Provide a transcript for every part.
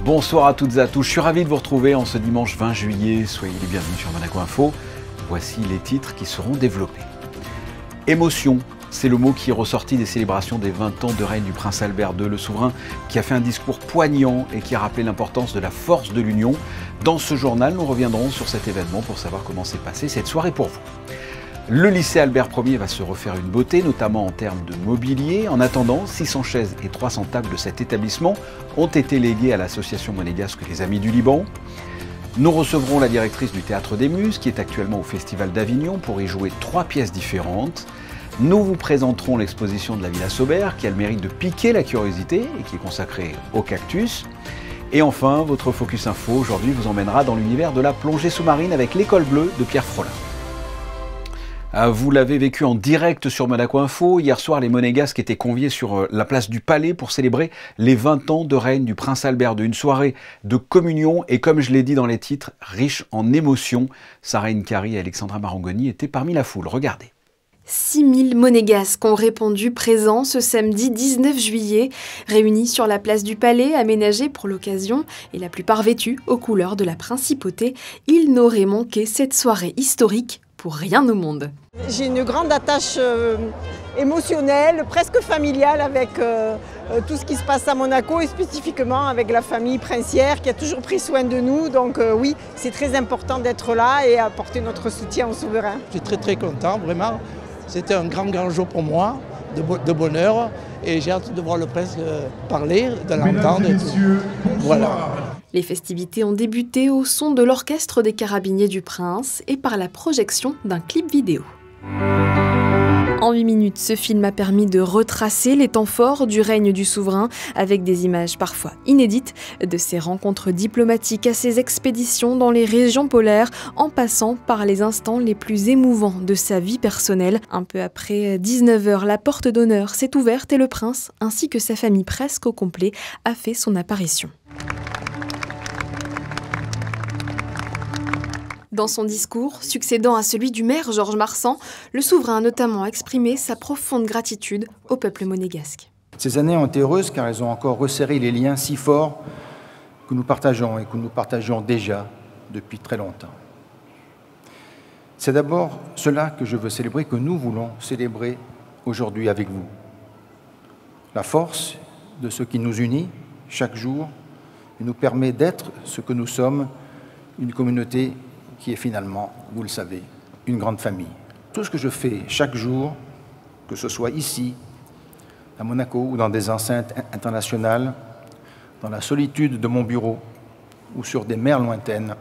Bonsoir à toutes et à tous, je suis ravi de vous retrouver en ce dimanche 20 juillet. Soyez les bienvenus sur Monaco Info. Voici les titres qui seront développés. Émotion, c'est le mot qui est ressorti des célébrations des 20 ans de règne du prince Albert II, le souverain qui a fait un discours poignant et qui a rappelé l'importance de la force de l'union. Dans ce journal, nous reviendrons sur cet événement pour savoir comment s'est passée cette soirée pour vous. Le lycée Albert Ier va se refaire une beauté, notamment en termes de mobilier. En attendant, 600 chaises et 300 tables de cet établissement ont été léguées à l'association monégasque Les Amis du Liban. Nous recevrons la directrice du Théâtre des Muses, qui est actuellement au Festival d'Avignon, pour y jouer 3 pièces différentes. Nous vous présenterons l'exposition de la Villa Saubert, qui a le mérite de piquer la curiosité et qui est consacrée au cactus. Et enfin, votre Focus Info aujourd'hui vous emmènera dans l'univers de la plongée sous-marine avec l'École Bleue de Pierre Frolin. Vous l'avez vécu en direct sur Monaco Info. Hier soir, les Monégasques étaient conviés sur la place du Palais pour célébrer les 20 ans de règne du prince Albert II. Une soirée de communion et, comme je l'ai dit dans les titres, riche en émotions. Sarah Nkari et Alexandra Marangoni étaient parmi la foule. Regardez. 6000 Monégasques ont répondu présents ce samedi 19 juillet, réunis sur la place du Palais, aménagée pour l'occasion, et la plupart vêtus aux couleurs de la principauté. Ils n'auraient manqué cette soirée historique pour rien au monde. J'ai une grande attache émotionnelle, presque familiale avec tout ce qui se passe à Monaco et spécifiquement avec la famille princière qui a toujours pris soin de nous. Donc oui, c'est très important d'être là et apporter notre soutien au souverain. Je suis très content, vraiment. C'était un grand jour pour moi, de bonheur. Et j'ai hâte de voir le prince parler, de l'entendre. Voilà. Les festivités ont débuté au son de l'orchestre des carabiniers du prince et par la projection d'un clip vidéo. En 8 minutes, ce film a permis de retracer les temps forts du règne du souverain avec des images parfois inédites de ses rencontres diplomatiques à ses expéditions dans les régions polaires en passant par les instants les plus émouvants de sa vie personnelle. Un peu après 19 h, la porte d'honneur s'est ouverte et le prince, ainsi que sa famille presque au complet, a fait son apparition. Dans son discours, succédant à celui du maire Georges Marsan, le souverain a notamment exprimé sa profonde gratitude au peuple monégasque. Ces années ont été heureuses car elles ont encore resserré les liens si forts que nous partageons et que nous partageons déjà depuis très longtemps. C'est d'abord cela que je veux célébrer, que nous voulons célébrer aujourd'hui avec vous. La force de ce qui nous unit chaque jour et nous permet d'être ce que nous sommes, une communauté qui est finalement, vous le savez, une grande famille. Tout ce que je fais chaque jour, que ce soit ici, à Monaco ou dans des enceintes internationales, dans la solitude de mon bureau ou sur des mers lointaines,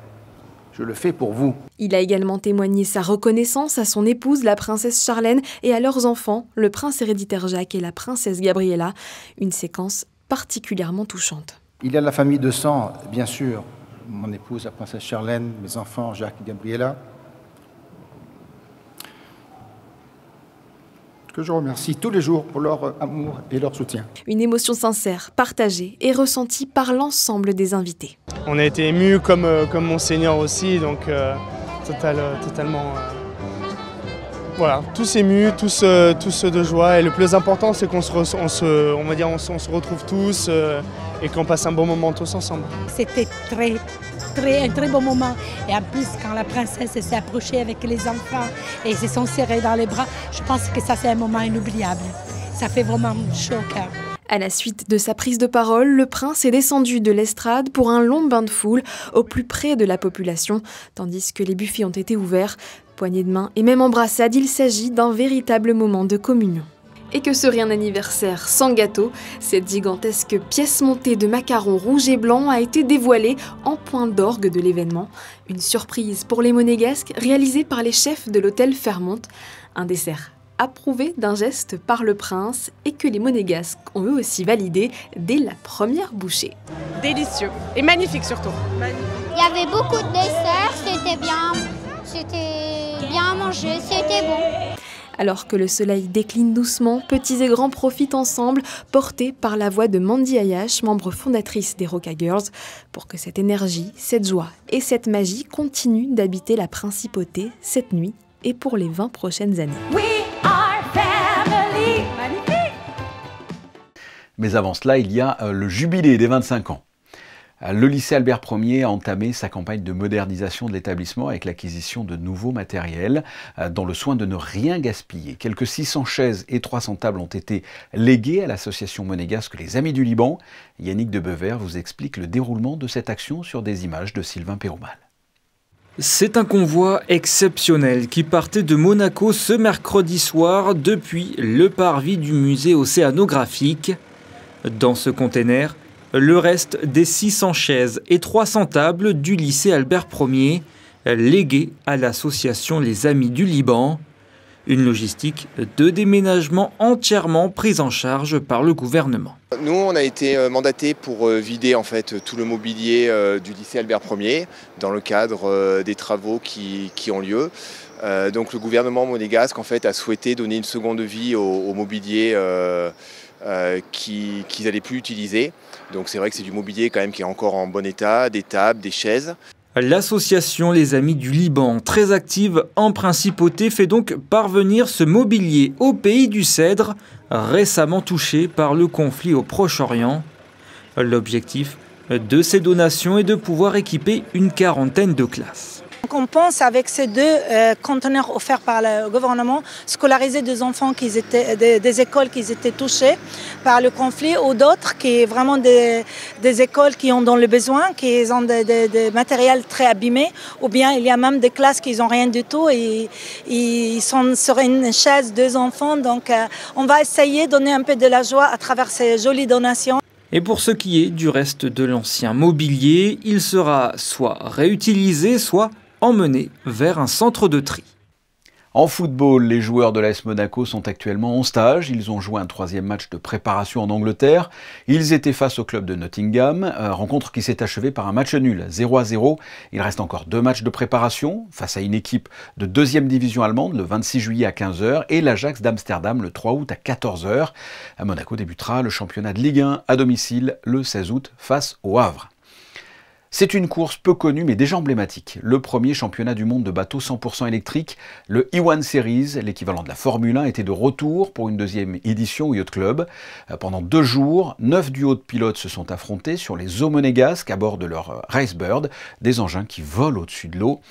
je le fais pour vous. Il a également témoigné sa reconnaissance à son épouse, la princesse Charlène, et à leurs enfants, le prince héréditaire Jacques et la princesse Gabriella. Une séquence particulièrement touchante. Il y a la famille de sang, bien sûr, mon épouse, la princesse Charlène, mes enfants, Jacques et Gabriella, que je remercie tous les jours pour leur amour et leur soutien. Une émotion sincère, partagée et ressentie par l'ensemble des invités. On a été émus comme Monseigneur aussi, donc totalement... Voilà, tous émus, tous de joie. Et le plus important, c'est qu'on se retrouve tous et qu'on passe un bon moment tous ensemble. C'était un très bon moment. Et en plus, quand la princesse s'est approchée avec les enfants et se sont serrés dans les bras, je pense que ça, c'est un moment inoubliable. Ça fait vraiment chaud au cœur. À la suite de sa prise de parole, le prince est descendu de l'estrade pour un long bain de foule au plus près de la population, tandis que les buffets ont été ouverts. Poignées de main et même embrassades, il s'agit d'un véritable moment de communion. Et que serait un anniversaire sans gâteau? Cette gigantesque pièce montée de macarons rouges et blancs a été dévoilée en point d'orgue de l'événement. Une surprise pour les Monégasques réalisée par les chefs de l'hôtel Fairmont. Un dessert approuvé d'un geste par le prince et que les Monégasques ont eux aussi validé dès la première bouchée. Délicieux et magnifique surtout. Il y avait beaucoup de desserts, c'était bien à manger, c'était bon. Alors que le soleil décline doucement, petits et grands profitent ensemble, portés par la voix de Mandy Ayash, membre fondatrice des Roca Girls, pour que cette énergie, cette joie et cette magie continuent d'habiter la principauté cette nuit et pour les 20 prochaines années. We are family. Magnifique. Mais avant cela, il y a le jubilé des 25 ans. Le lycée Albert Ier a entamé sa campagne de modernisation de l'établissement avec l'acquisition de nouveaux matériels dans le soin de ne rien gaspiller. Quelques 600 chaises et 300 tables ont été léguées à l'association monégasque Les Amis du Liban. Yannick de Bever vous explique le déroulement de cette action sur des images de Sylvain Péroumal. C'est un convoi exceptionnel qui partait de Monaco ce mercredi soir depuis le parvis du musée océanographique. Dans ce container, le reste des 600 chaises et 300 tables du lycée Albert Ier, léguées à l'association Les Amis du Liban. Une logistique de déménagement entièrement prise en charge par le gouvernement. Nous, on a été mandatés pour vider en fait tout le mobilier du lycée Albert Ier dans le cadre des travaux qui ont lieu. Donc le gouvernement monégasque en fait a souhaité donner une seconde vie au mobilier qu'ils n'allaient plus utiliser. Donc c'est vrai que c'est du mobilier quand même qui est encore en bon état, des tables, des chaises. L'association Les Amis du Liban, très active en principauté, fait donc parvenir ce mobilier au pays du Cèdre, récemment touché par le conflit au Proche-Orient. L'objectif de ces donations est de pouvoir équiper une quarantaine de classes. On pense avec ces deux conteneurs offerts par le gouvernement, scolariser des enfants qui étaient des écoles qui étaient touchées par le conflit ou d'autres qui sont vraiment des écoles qui ont dans le besoin, qui ont des matériels très abîmés, ou bien il y a même des classes qui n'ont rien du tout et ils sont sur une chaise, deux enfants. Donc on va essayer de donner un peu de la joie à travers ces jolies donations. Et pour ce qui est du reste de l'ancien mobilier, il sera soit réutilisé, soit emmené vers un centre de tri. En football, les joueurs de l'AS Monaco sont actuellement en stage. Ils ont joué un 3e match de préparation en Angleterre. Ils étaient face au club de Nottingham, rencontre qui s'est achevée par un match nul, 0-0. Il reste encore 2 matchs de préparation face à une équipe de 2e division allemande le 26 juillet à 15 h et l'Ajax d'Amsterdam le 3 août à 14 h. Monaco débutera le championnat de Ligue 1 à domicile le 16 août face au Havre. C'est une course peu connue mais déjà emblématique. Le premier championnat du monde de bateaux 100% électriques, le E1 Series, l'équivalent de la Formule 1, était de retour pour une 2e édition au Yacht Club. Pendant 2 jours, 9 duos de pilotes se sont affrontés sur les eaux monégasques à bord de leur Racebird, des engins qui volent au-dessus de l'eau.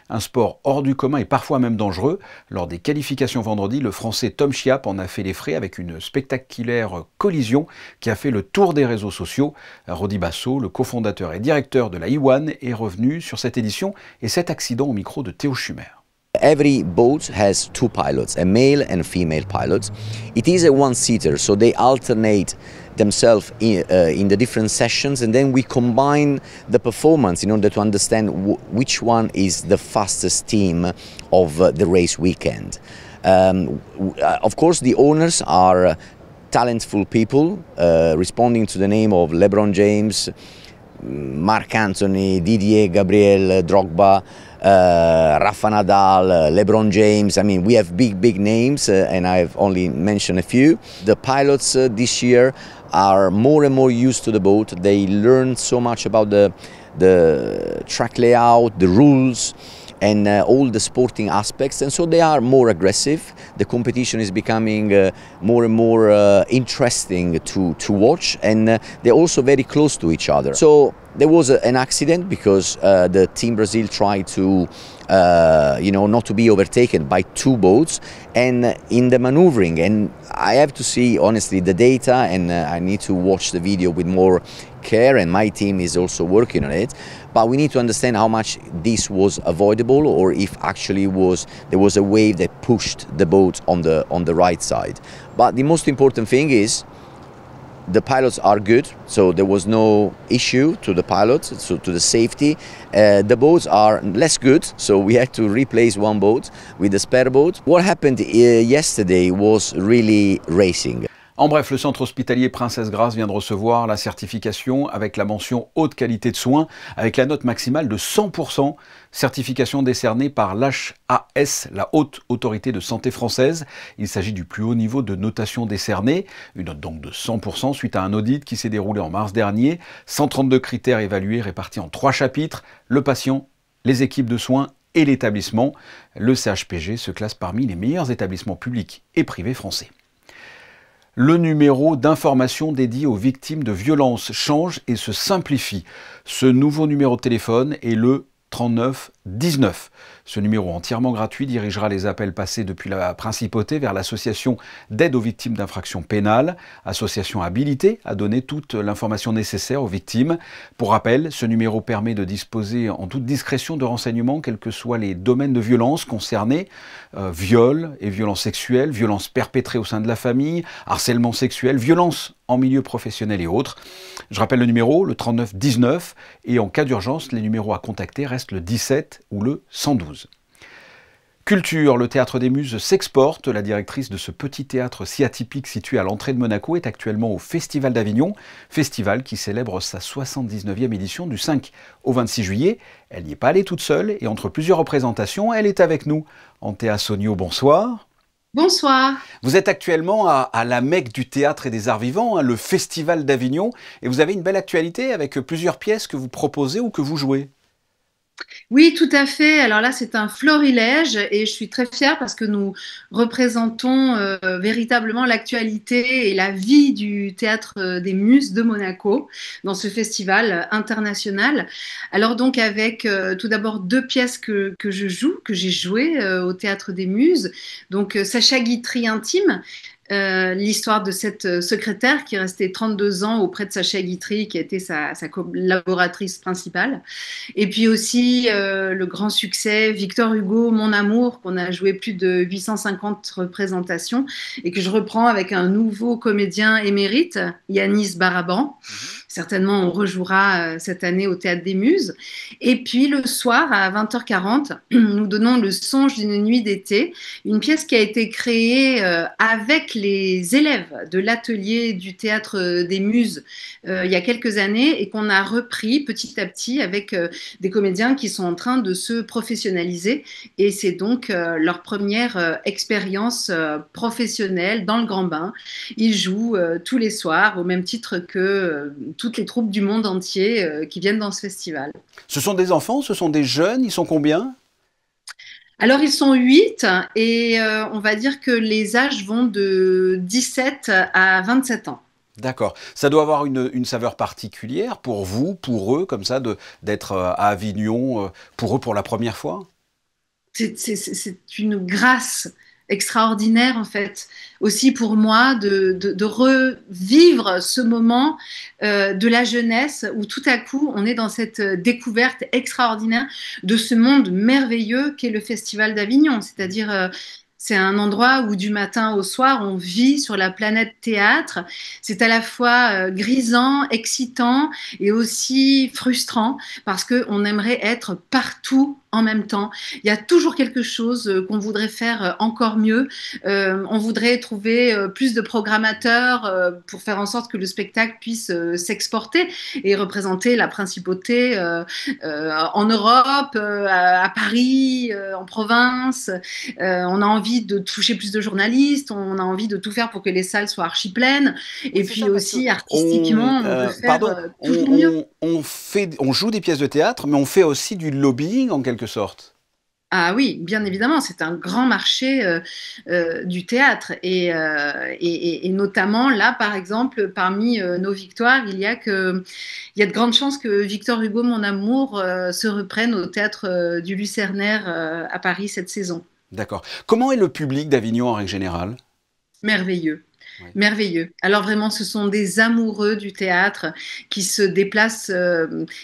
Un sport hors du commun et parfois même dangereux. Lors des qualifications vendredi, le Français Tom Chiap en a fait les frais avec une spectaculaire collision qui a fait le tour des réseaux sociaux. Rodi Basso, le cofondateur et directeur de la E1, est revenu sur cette édition et cet accident au micro de Théo Schumer. Every boat has 2 pilots, a male and a female pilot. It is a one-seater, so they alternate themselves in the different sessions, and then we combine the performance in order to understand which one is the fastest team of the race weekend. Of course, the owners are talentful people, responding to the name of LeBron James, Marc Anthony, Didier, Gabriel, Drogba, Rafa Nadal, LeBron James. I mean, we have big names, and I've only mentioned a few. The pilots this year are more and more used to the boat. They learn so much about the track layout, the rules, and all the sporting aspects, and so they are more aggressive. The competition is becoming more and more interesting to watch, and they're also very close to each other. So there was an accident because the Team Brazil tried to not to be overtaken by 2 boats, and in the maneuvering, and I have to see honestly the data, and I need to watch the video with more care, and my team is also working on it, but we need to understand how much this was avoidable, or if actually there was a wave that pushed the boat on the right side. But the most important thing is the pilots are good, so there was no issue to the pilots, so to the safety. The boats are less good, so we had to replace 1 boat with a spare boat. What happened yesterday was really racing. En bref, le centre hospitalier Princesse Grace vient de recevoir la certification avec la mention haute qualité de soins, avec la note maximale de 100%, certification décernée par l'HAS, la Haute Autorité de Santé Française. Il s'agit du plus haut niveau de notation décernée, une note donc de 100% suite à un audit qui s'est déroulé en mars dernier. 132 critères évalués répartis en 3 chapitres, le patient, les équipes de soins et l'établissement. Le CHPG se classe parmi les meilleurs établissements publics et privés français. Le numéro d'information dédié aux victimes de violences change et se simplifie. Ce nouveau numéro de téléphone est le 3919. Ce numéro entièrement gratuit dirigera les appels passés depuis la principauté vers l'association d'aide aux victimes d'infractions pénales, association habilitée à donner toute l'information nécessaire aux victimes. Pour rappel, ce numéro permet de disposer en toute discrétion de renseignements, quels que soient les domaines de violence concernés, viol et violences sexuelles, violences perpétrées au sein de la famille, harcèlement sexuel, violences en milieu professionnel et autres. Je rappelle le numéro, le 3919, et en cas d'urgence, les numéros à contacter restent le 17 ou le 112. Culture, le Théâtre des Muses s'exporte. La directrice de ce petit théâtre si atypique situé à l'entrée de Monaco est actuellement au Festival d'Avignon, festival qui célèbre sa 79e édition du 5 au 26 juillet. Elle n'y est pas allée toute seule et entre plusieurs représentations, elle est avec nous. Antea Sonio, bonsoir. Bonsoir. Vous êtes actuellement à la Mecque du théâtre et des arts vivants, le Festival d'Avignon, et vous avez une belle actualité avec plusieurs pièces que vous proposez ou que vous jouez. Oui, tout à fait. Alors là, c'est un florilège et je suis très fière parce que nous représentons véritablement l'actualité et la vie du Théâtre des Muses de Monaco dans ce festival international. Alors donc avec tout d'abord deux pièces que je joue, que j'ai jouées au Théâtre des Muses. Donc Sacha Guitry intime. L'histoire de cette secrétaire qui est restée 32 ans auprès de Sacha Guitry, qui a été sa collaboratrice principale. Et puis aussi le grand succès Victor Hugo, Mon amour, qu'on a joué plus de 850 représentations et que je reprends avec un nouveau comédien émérite, Yanis Baraban. Certainement, on rejouera cette année au Théâtre des Muses. Et puis, le soir, à 20h40, nous donnons Le songe d'une nuit d'été, une pièce qui a été créée avec les élèves de l'atelier du Théâtre des Muses il y a quelques années et qu'on a repris petit à petit avec des comédiens qui sont en train de se professionnaliser. Et c'est donc leur première expérience professionnelle dans le grand bain. Ils jouent tous les soirs, au même titre que toutes les troupes du monde entier qui viennent dans ce festival. Ce sont des enfants, ce sont des jeunes, ils sont combien ? Alors, ils sont 8 et on va dire que les âges vont de 17 à 27 ans. D'accord. Ça doit avoir une saveur particulière pour vous, pour eux, comme ça, d'être à Avignon, pour eux pour la première fois ? C'est une grâce extraordinaire en fait, aussi pour moi de revivre ce moment de la jeunesse où tout à coup on est dans cette découverte extraordinaire de ce monde merveilleux qu'est le Festival d'Avignon, c'est-à-dire c'est un endroit où du matin au soir, on vit sur la planète théâtre. C'est à la fois grisant, excitant et aussi frustrant parce qu'on aimerait être partout en même temps. Il y a toujours quelque chose qu'on voudrait faire encore mieux. On voudrait trouver plus de programmateurs pour faire en sorte que le spectacle puisse s'exporter et représenter la principauté en Europe, à Paris, en province. On a envie de toucher plus de journalistes, on a envie de tout faire pour que les salles soient archi pleines. Et puis aussi, artistiquement, on peut faire toujours mieux. On joue des pièces de théâtre, mais on fait aussi du lobbying en quelque sorte. Ah oui, bien évidemment, c'est un grand marché du théâtre et notamment là, par exemple, parmi nos victoires, il y a de grandes chances que Victor Hugo, Mon amour, se reprenne au Théâtre du Lucernaire à Paris cette saison. D'accord. Comment est le public d'Avignon en règle générale ? Merveilleux. Ouais. Merveilleux. Alors vraiment, ce sont des amoureux du théâtre qui se déplacent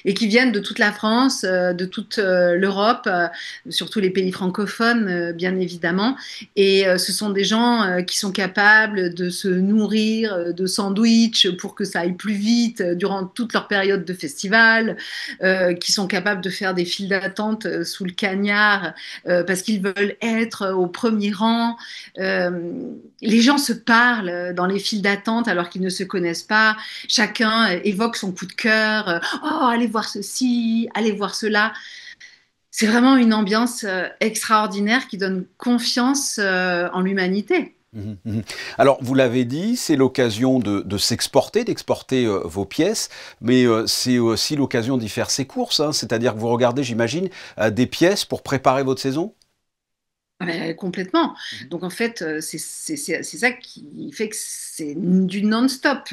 et qui viennent de toute la France, de toute l'Europe, surtout les pays francophones, bien évidemment. Et ce sont des gens qui sont capables de se nourrir de sandwichs pour que ça aille plus vite durant toute leur période de festival, qui sont capables de faire des files d'attente sous le cagnard parce qu'ils veulent être au premier rang. Les gens se parlent dans les files d'attente alors qu'ils ne se connaissent pas. Chacun évoque son coup de cœur. Oh, allez voir ceci, allez voir cela. C'est vraiment une ambiance extraordinaire qui donne confiance en l'humanité. Alors, vous l'avez dit, c'est l'occasion de s'exporter, d'exporter vos pièces, mais c'est aussi l'occasion d'y faire ses courses, hein, c'est-à-dire que vous regardez, j'imagine, des pièces pour préparer votre saison ? Ah ben, complètement. Donc en fait, c'est ça qui fait que c'est du non-stop.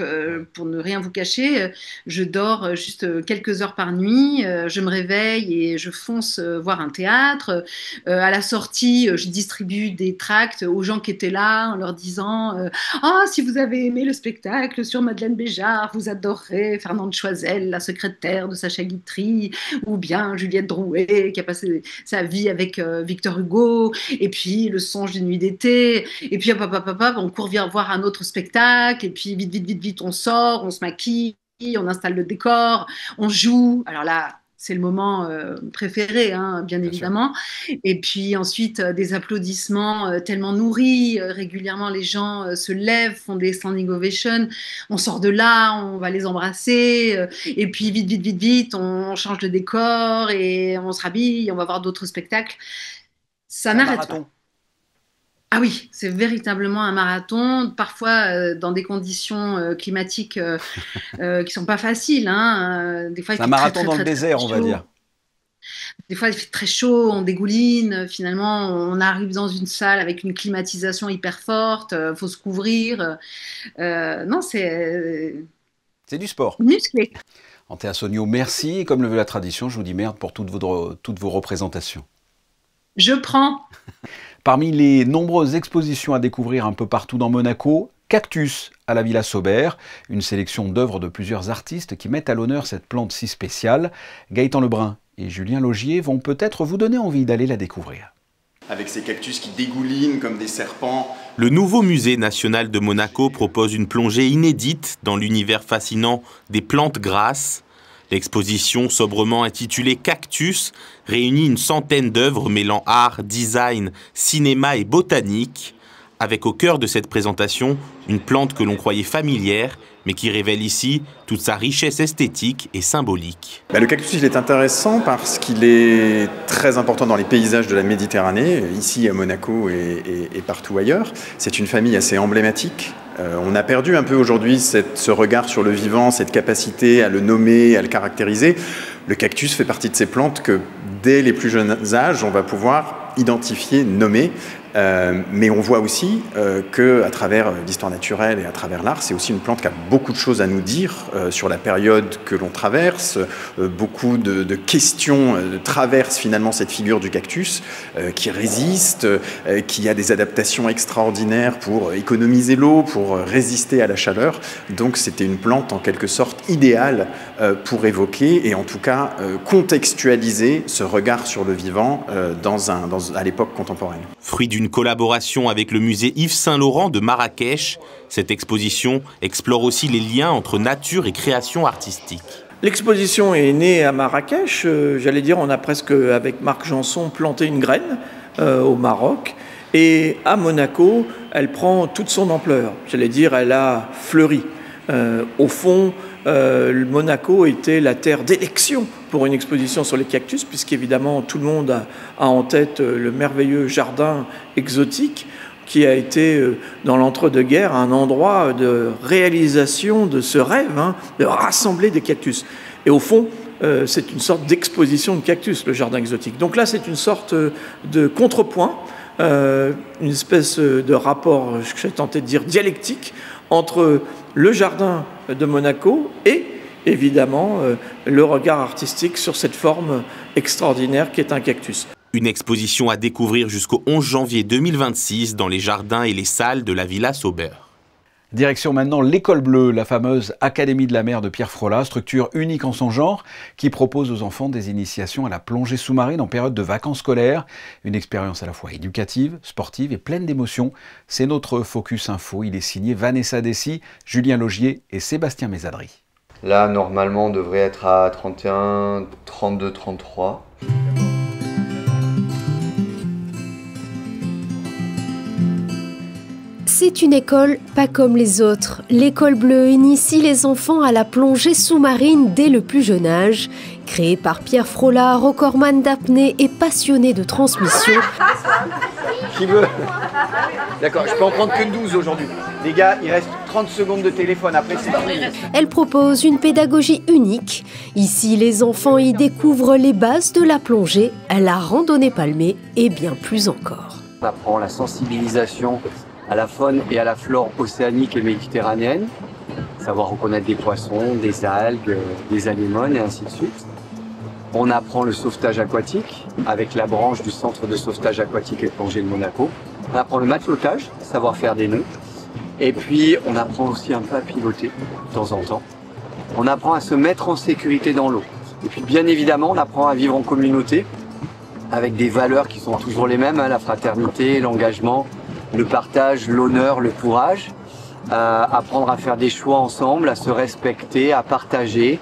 Pour ne rien vous cacher, je dors juste quelques heures par nuit, je me réveille et je fonce voir un théâtre. À la sortie, je distribue des tracts aux gens qui étaient là en leur disant Ah, si vous avez aimé le spectacle sur Madeleine Béjart, vous adorerez Fernande Choisel, la secrétaire de Sacha Guitry, ou bien Juliette Drouet qui a passé sa vie avec Victor Hugo. Et puis Le songe d'une nuit d'été, et puis hop, on court voir un autre spectacle, et puis vite, on sort, on se maquille, on installe le décor, on joue. Alors là, c'est le moment préféré, hein, bien évidemment. Et puis ensuite, des applaudissements tellement nourris. Régulièrement, les gens se lèvent, font des standing ovations. On sort de là, on va les embrasser. Et puis vite, on change de décor et on se rhabille, on va voir d'autres spectacles. Ça n'arrête pas. Ah oui, c'est véritablement un marathon, parfois dans des conditions climatiques qui sont pas faciles. Hein. Des fois, c'est un marathon dans le désert, on va dire. Des fois, il fait très chaud, on dégouline. Finalement, on arrive dans une salle avec une climatisation hyper forte. Faut se couvrir. Non, c'est du sport. Musclé. Anthea Sogno, merci. Et comme le veut la tradition, je vous dis merde pour toutes vos représentations. Je prends. Parmi les nombreuses expositions à découvrir un peu partout dans Monaco, Cactus à la Villa Saubert, une sélection d'œuvres de plusieurs artistes qui mettent à l'honneur cette plante si spéciale. Gaëtan Lebrun et Julien Laugier vont peut-être vous donner envie d'aller la découvrir. Avec ces cactus qui dégoulinent comme des serpents. Le nouveau musée national de Monaco propose une plongée inédite dans l'univers fascinant des plantes grasses. L'exposition, sobrement intitulée Cactus, réunit une centaine d'œuvres mêlant art, design, cinéma et botanique, avec au cœur de cette présentation une plante que l'on croyait familière, mais qui révèle ici toute sa richesse esthétique et symbolique. Le cactus, il est intéressant parce qu'il est très important dans les paysages de la Méditerranée, ici à Monaco et partout ailleurs. C'est une famille assez emblématique. On a perdu un peu aujourd'hui ce regard sur le vivant, cette capacité à le nommer, à le caractériser. Le cactus fait partie de ces plantes que, dès les plus jeunes âges, on va pouvoir identifier, nommer. Mais on voit aussi qu'à travers l'histoire naturelle et à travers l'art, c'est aussi une plante qui a beaucoup de choses à nous dire sur la période que l'on traverse. Beaucoup de questions traversent finalement cette figure du cactus qui résiste, qui a des adaptations extraordinaires pour économiser l'eau, pour résister à la chaleur. Donc c'était une plante en quelque sorte idéale pour évoquer et en tout cas contextualiser ce regard sur le vivant à l'époque contemporaine. Fruit d'une collaboration avec le musée Yves Saint-Laurent de Marrakech, cette exposition explore aussi les liens entre nature et création artistique. L'exposition est née à Marrakech. J'allais dire, on a presque, avec Marc Janson, planté une graine au Maroc. Et à Monaco, elle prend toute son ampleur. J'allais dire, elle a fleuri. Au fond, Monaco était la terre d'élection pour une exposition sur les cactus, puisqu'évidemment tout le monde a en tête le merveilleux jardin exotique qui a été, dans l'entre-deux-guerres, un endroit de réalisation de ce rêve, de rassembler des cactus. Et au fond, c'est une sorte d'exposition de cactus, le jardin exotique. Donc là, c'est une sorte de contrepoint, une espèce de rapport, j'ai tenté de dire, dialectique, entre le jardin de Monaco et, évidemment, le regard artistique sur cette forme extraordinaire qui est un cactus. Une exposition à découvrir jusqu'au 11 janvier 2026 dans les jardins et les salles de la Villa Saubert. Direction maintenant l'École Bleue, la fameuse Académie de la mer de Pierre Frolat, structure unique en son genre, qui propose aux enfants des initiations à la plongée sous-marine en période de vacances scolaires. Une expérience à la fois éducative, sportive et pleine d'émotions. C'est notre Focus Info. Il est signé Vanessa Dessy, Julien Laugier et Sébastien Mésadry. Là, normalement, on devrait être à 31, 32, 33. C'est une école pas comme les autres. L'École Bleue initie les enfants à la plongée sous-marine dès le plus jeune âge. Créée par Pierre Frolat, recordman d'apnée et passionné de transmission. Qui veut? D'accord, je peux en prendre que 12 aujourd'hui. Les gars, il reste 30 secondes de téléphone, après c'est fini. Elle propose une pédagogie unique. Ici, les enfants y découvrent les bases de la plongée, la randonnée palmée et bien plus encore. On apprend la sensibilisation à la faune et à la flore océanique et méditerranéenne, savoir reconnaître des poissons, des algues, des anémones et ainsi de suite. On apprend le sauvetage aquatique avec la branche du centre de sauvetage aquatique et de plongée de Monaco. On apprend le matelotage, savoir faire des nœuds. Et puis on apprend aussi un peu à piloter de temps en temps. On apprend à se mettre en sécurité dans l'eau. Et puis bien évidemment, on apprend à vivre en communauté avec des valeurs qui sont toujours les mêmes, hein, la fraternité, l'engagement, le partage, l'honneur, le courage. Apprendre à faire des choix ensemble, à se respecter, à partager.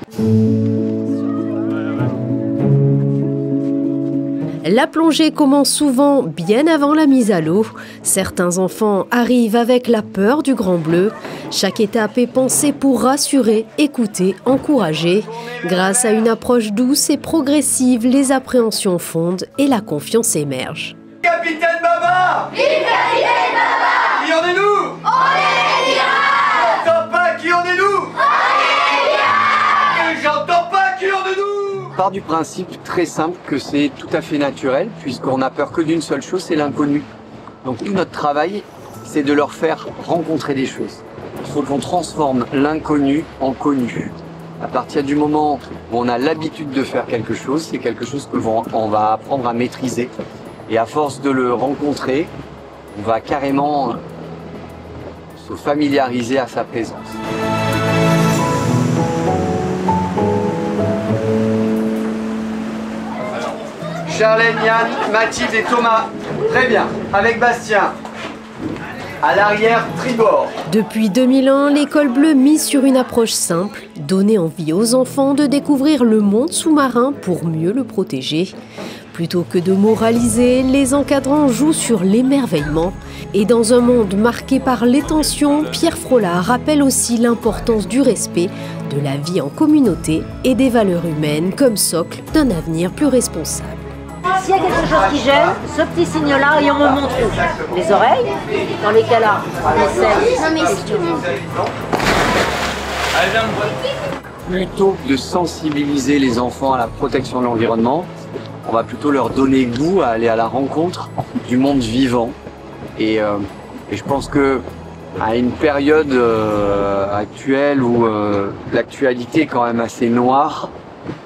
La plongée commence souvent bien avant la mise à l'eau. Certains enfants arrivent avec la peur du grand bleu. Chaque étape est pensée pour rassurer, écouter, encourager. Grâce à une approche douce et progressive, les appréhensions fondent et la confiance émerge. Capitaine Baba! Vive Capitaine Baba! Qui en est-nous? On est les pirates! J'entends pas qui en est-nous? On est les pirates! J'entends pas qui en est-nous? On part du principe très simple que c'est tout à fait naturel, puisqu'on n'a peur que d'une seule chose, c'est l'inconnu. Donc tout notre travail, c'est de leur faire rencontrer des choses. Il faut qu'on transforme l'inconnu en connu. À partir du moment où on a l'habitude de faire quelque chose, c'est quelque chose qu'on va apprendre à maîtriser. Et à force de le rencontrer, on va carrément se familiariser à sa présence. Charlène, Yann, Mathilde et Thomas. Très bien. Avec Bastien. À l'arrière, tribord. Depuis 2001, l'école bleue mise sur une approche simple, donner envie aux enfants de découvrir le monde sous-marin pour mieux le protéger. Plutôt que de moraliser, les encadrants jouent sur l'émerveillement. Et dans un monde marqué par les tensions, Pierre Frollard rappelle aussi l'importance du respect, de la vie en communauté et des valeurs humaines comme socle d'un avenir plus responsable. S'il y a quelque chose qui gêne, ce petit signe-là, et on me montre où? Les oreilles, dans les cas-là, on essaie. Plutôt que de sensibiliser les enfants à la protection de l'environnement, on va plutôt leur donner goût à aller à la rencontre du monde vivant. Et je pense que à une période actuelle où l'actualité est quand même assez noire,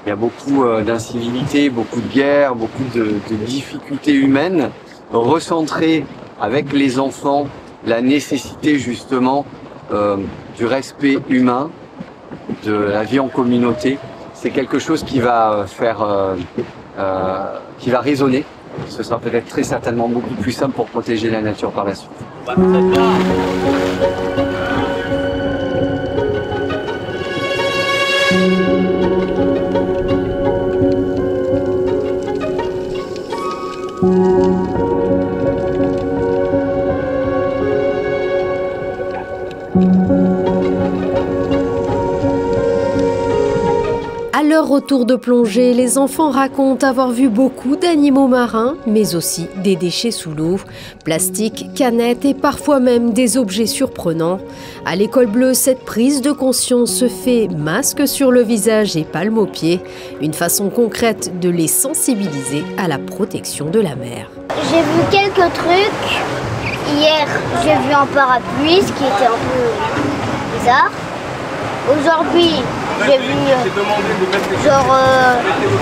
il y a beaucoup d'incivilité, beaucoup de guerres, beaucoup de difficultés humaines. Recentrer avec les enfants la nécessité justement du respect humain, de la vie en communauté, c'est quelque chose qui va qui va résonner. Ce sera peut-être très certainement beaucoup plus simple pour protéger la nature par la suite. À leur retour de plongée, les enfants racontent avoir vu beaucoup d'animaux marins, mais aussi des déchets sous l'eau, plastique, canettes et parfois même des objets surprenants. À l'école bleue, cette prise de conscience se fait masque sur le visage et palme aux pieds, une façon concrète de les sensibiliser à la protection de la mer. J'ai vu quelques trucs. Hier, j'ai vu un parapluie, ce qui était un peu bizarre. Aujourd'hui, j'ai vu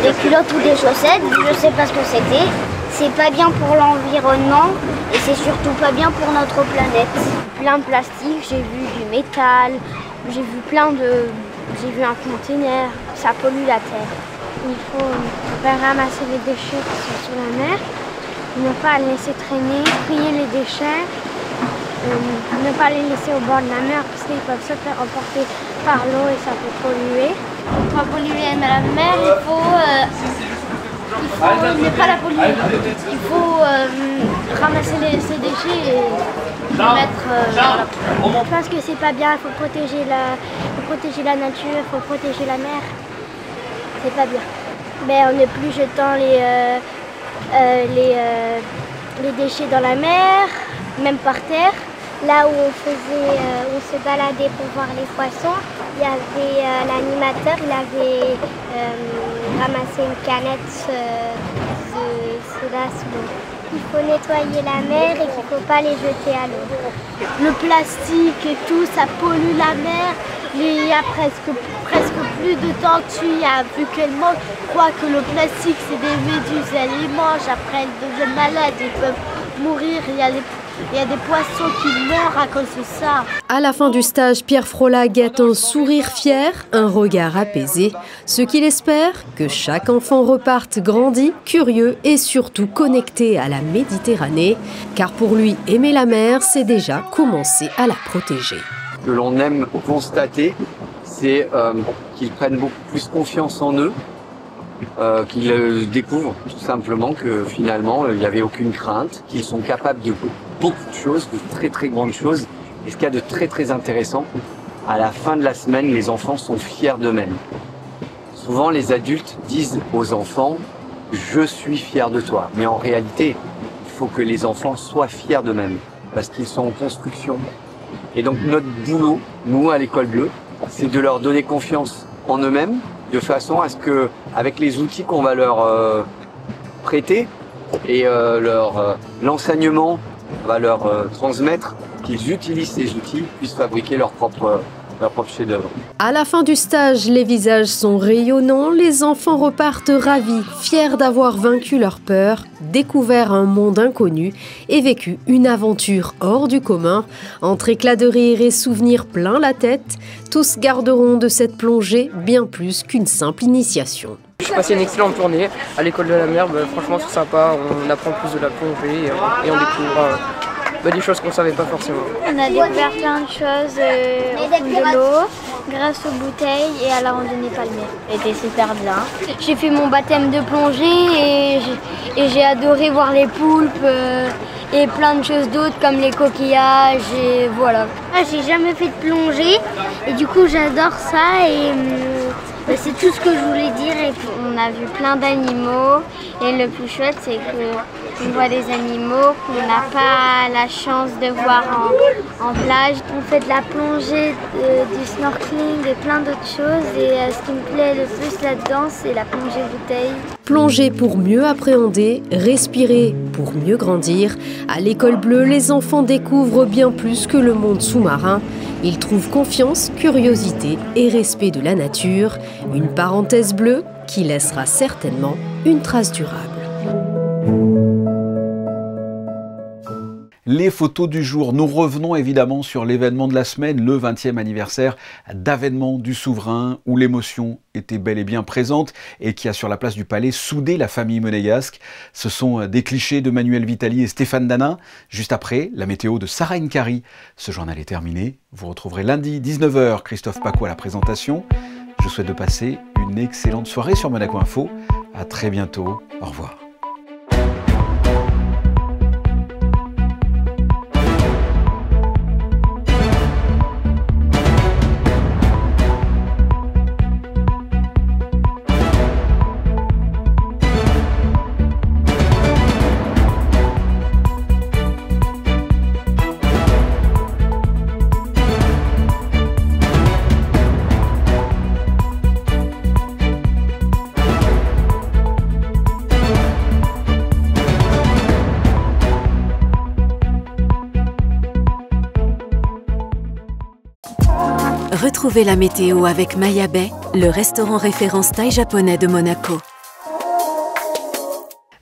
des culottes ou des chaussettes, je sais pas ce que c'était. C'est pas bien pour l'environnement et c'est surtout pas bien pour notre planète. Plein de plastique, j'ai vu du métal, j'ai vu un conteneur, ça pollue la terre. Il faut ramasser les déchets qui sont sous la mer, ne pas les laisser traîner, trier les déchets. Ne pas les laisser au bord de la mer parce qu'ils peuvent se faire emporter par l'eau et ça peut polluer. Pour pas polluer la mer, il faut ne pas la polluer. Il faut ramasser ces déchets et les mettre dans la poubelle. Je pense que c'est pas bien, il faut protéger la nature, il faut protéger la mer. C'est pas bien. Mais on n'est plus jetant les déchets dans la mer, même par terre. Là où on se baladait pour voir les poissons, il y avait l'animateur, il avait ramassé une canette de soda sous l'eau. qu'il faut nettoyer la mer et qu'il ne faut pas les jeter à l'eau. Le plastique et tout, ça pollue la mer. Il y a presque plus de tortues, vu qu'elles mangent. Je crois que le plastique, c'est des méduses, elles les mangent, après elles deviennent malades, ils peuvent mourir. Il y a des poissons qui meurent à cause de ça. À la fin du stage, Pierre Frola guette un sourire fier, un regard apaisé. Ce qu'il espère, que chaque enfant reparte grandi, curieux et surtout connecté à la Méditerranée. Car pour lui, aimer la mer, c'est déjà commencer à la protéger. Ce que l'on aime constater, c'est qu'ils prennent beaucoup plus confiance en eux, qu'ils découvrent tout simplement que finalement il n'y avait aucune crainte, qu'ils sont capables de beaucoup de choses, de très très grandes choses. Et ce qu'il y a de très très intéressant, à la fin de la semaine, les enfants sont fiers d'eux-mêmes. Souvent les adultes disent aux enfants « je suis fier de toi ». Mais en réalité, il faut que les enfants soient fiers d'eux-mêmes, parce qu'ils sont en construction. Et donc notre boulot, nous à l'École Bleue, c'est de leur donner confiance en eux-mêmes, de façon à ce que, avec les outils qu'on va leur prêter et l'enseignement va leur transmettre, qu'ils utilisent ces outils, puissent fabriquer leur propre chef-d'œuvre. À la fin du stage, les visages sont rayonnants, les enfants repartent ravis, fiers d'avoir vaincu leur peur, découvert un monde inconnu et vécu une aventure hors du commun. Entre éclats de rire et souvenirs plein la tête, tous garderont de cette plongée bien plus qu'une simple initiation. J'ai passé une excellente journée à l'école de la mer, franchement c'est sympa, on apprend plus de la plongée et on découvre des choses qu'on ne savait pas forcément. On a découvert plein de choses au fond de l'eau, grâce aux bouteilles et à la randonnée palmière. C'était super bien. J'ai fait mon baptême de plongée et j'ai adoré voir les poulpes et plein de choses d'autres comme les coquillages et voilà. J'ai jamais fait de plongée et du coup j'adore ça et c'est tout ce que je voulais dire. Et on a vu plein d'animaux et le plus chouette c'est qu'on voit des animaux qu'on n'a pas la chance de voir en plage. On fait de la plongée, du snorkeling et plein d'autres choses et ce qui me plaît le plus là-dedans c'est la plongée bouteille. Plonger pour mieux appréhender, respirer pour mieux grandir. À l'École Bleue, les enfants découvrent bien plus que le monde sous-marin. Ils trouvent confiance, curiosité et respect de la nature. Une parenthèse bleue qui laissera certainement une trace durable. Les photos du jour. Nous revenons évidemment sur l'événement de la semaine, le 20e anniversaire d'avènement du souverain, où l'émotion était bel et bien présente et qui a sur la place du palais soudé la famille monégasque. Ce sont des clichés de Manuel Vitali et Stéphane Dana. Juste après, la météo de Sarah Nkari. Ce journal est terminé. Vous retrouverez lundi 19h Christophe Paco à la présentation. Je vous souhaite de passer une excellente soirée sur Monaco Info. À très bientôt. Au revoir. Retrouvez la météo avec Maya Bay, le restaurant référence thaï japonais de Monaco.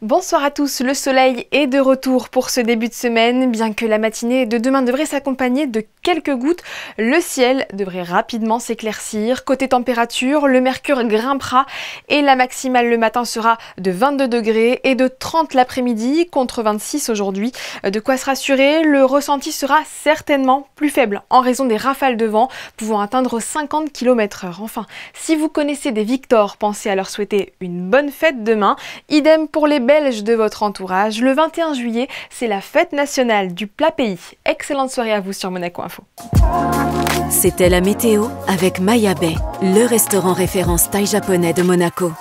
Bonsoir à tous, le soleil est de retour pour ce début de semaine. Bien que la matinée de demain devrait s'accompagner de quelques gouttes, le ciel devrait rapidement s'éclaircir. Côté température, le mercure grimpera et la maximale le matin sera de 22 degrés et de 30 l'après-midi contre 26 aujourd'hui. De quoi se rassurer, le ressenti sera certainement plus faible en raison des rafales de vent pouvant atteindre 50 km/h. Enfin, si vous connaissez des Victor, pensez à leur souhaiter une bonne fête demain. Idem pour les Belges de votre entourage. Le 21 juillet, c'est la fête nationale du plat pays. Excellente soirée à vous sur Monaco Info. C'était la météo avec Maya Bay, le restaurant référence thaï japonais de Monaco.